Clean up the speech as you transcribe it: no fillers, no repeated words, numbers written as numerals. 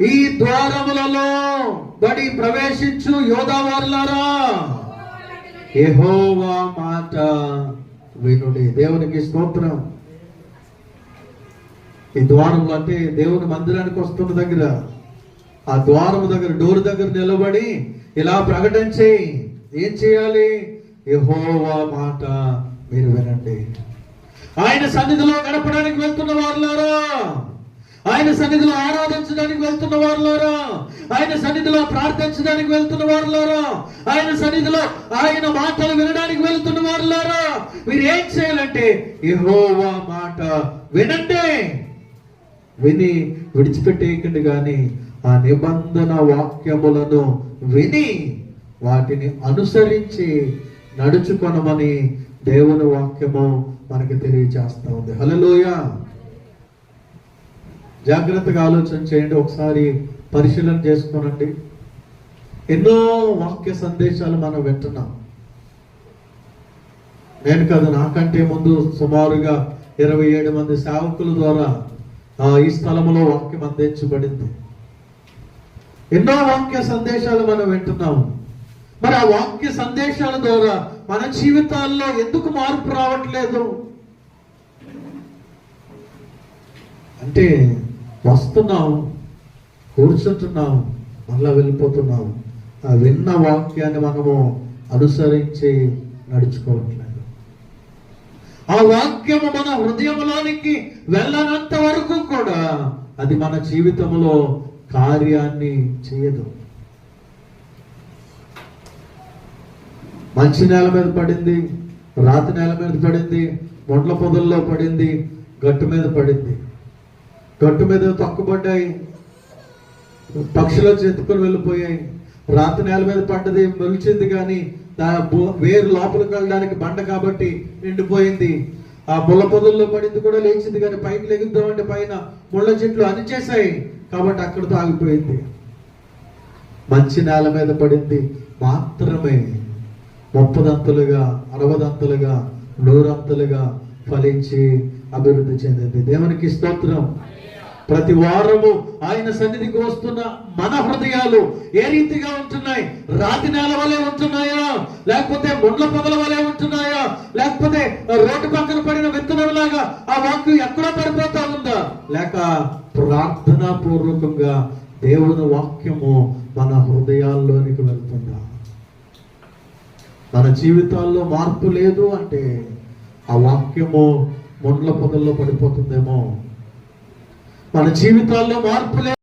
ఈ ద్వారములలో బడి ప్రవేశించు యోధావారులారా, యెహోవా మాట వినుడి. దేవునికి స్తోత్రం. ఈ ద్వారములు అంటే దేవుని మందిరానికి వస్తున్న దగ్గర, ఆ ద్వారము దగ్గర, డోర్ దగ్గర నిలబడి ఇలా ప్రకటించి ఏం చేయాలి? యెహోవా మాట మీరు వినండి. ఆయన సన్నిధిలో గడపడానికి వెళ్తున్న వారులారా, ఆయన సన్నిధిలో ఆరాధించడానికి వెళ్తున్న వారులారా, ఆయన సన్నిధిలో ప్రార్థించడానికి వెళ్తున్న వారులారా, ఆయన సన్నిధిలో ఆయన మాటలు వినడానికి వెళ్తున్న వారులారా, మీరు ఏం చేయాలంటే యెహోవా మాట వినండి. విని విడిచిపెట్టేయకండి, కానీ ఆ నిబంధన వాక్యములను విని వాటిని అనుసరించి నడుచుకొనమని దేవుని వాక్యము మనకి తెలియజేస్తా ఉంది. హల్లెలూయా. జాగ్రత్తగా ఆలోచన చేయండి, ఒకసారి పరిశీలన చేసుకోనండి. ఎన్నో వాక్య సందేశాలు మనం వింటున్నాం. నేను కాదు, నాకంటే ముందు సుమారుగా 27 మంది సేవకుల ద్వారా ఈ స్థలములో వాక్యం అందించబడింది. ఎన్నో వాక్య సందేశాలు మనం వింటున్నాము. మరి ఆ వాక్య సందేశాల ద్వారా మన జీవితాల్లో ఎందుకు మార్పు రావట్లేదు అంటే, వస్తున్నాం, కూర్చుంటున్నాం, మళ్ళా వెళ్ళిపోతున్నాం. ఆ విన్న వాక్యాన్ని మనము అనుసరించి నడుచుకోవట్లేదు. ఆ వాక్యము మన హృదయంలోనికి వెళ్ళనంత వరకు కూడా అది మన జీవితంలో కార్యాన్ని చేయదు. మంచి నేల మీద పడింది, రాతి నేల మీద పడింది, మొండ్ల పొదల్లో పడింది, గట్టు మీద పడింది. గట్టు మీద తక్కుబడ్డాయి, పక్షులు ఎత్తుకొని వెళ్ళిపోయాయి. రాతి నేల మీద పడ్డది, మొలిచింది, కానీ వేరు లోపలికి వెళ్ళడానికి బండ కాబట్టి నిండిపోయింది. ఆ ముళ్ళ పొదల్లో పడింది కూడా లేచింది, కానీ పైకి లెగుద్దామంటే పైన ముళ్ళ చెట్లు అనిచేశాయి కాబట్టి అక్కడితో ఆగిపోయింది. మంచి నేల మీద పడింది మాత్రమే 30దంతులుగా, 60దంతులుగా, 100ంతులుగా ఫలించి అభివృద్ధి చెందింది. దేవునికి స్తోత్రం. ప్రతి వారము ఆయన సన్నిధికి వస్తున్న మన హృదయాలు ఏ రీతిగా ఉంటున్నాయి? రాతి నేల వలె ఉంటున్నాయా, లేకపోతే ముండ్ల పొదల వలె ఉంటున్నాయా, లేకపోతే రోడ్డు పక్కన పడిన విత్తనంలాగా ఆ వాక్యం ఎక్కడో పడిపోతా ఉందా, లేక ప్రార్థనా పూర్వకంగా దేవుని వాక్యము మన హృదయాల్లోనికి వెళ్తుందా? మన జీవితాల్లో మార్పు లేదు అంటే ఆ వాక్యము ముండ్ల పొదల్లో పడిపోతుందేమో. మన జీవితాల్లో మార్పు లేదు.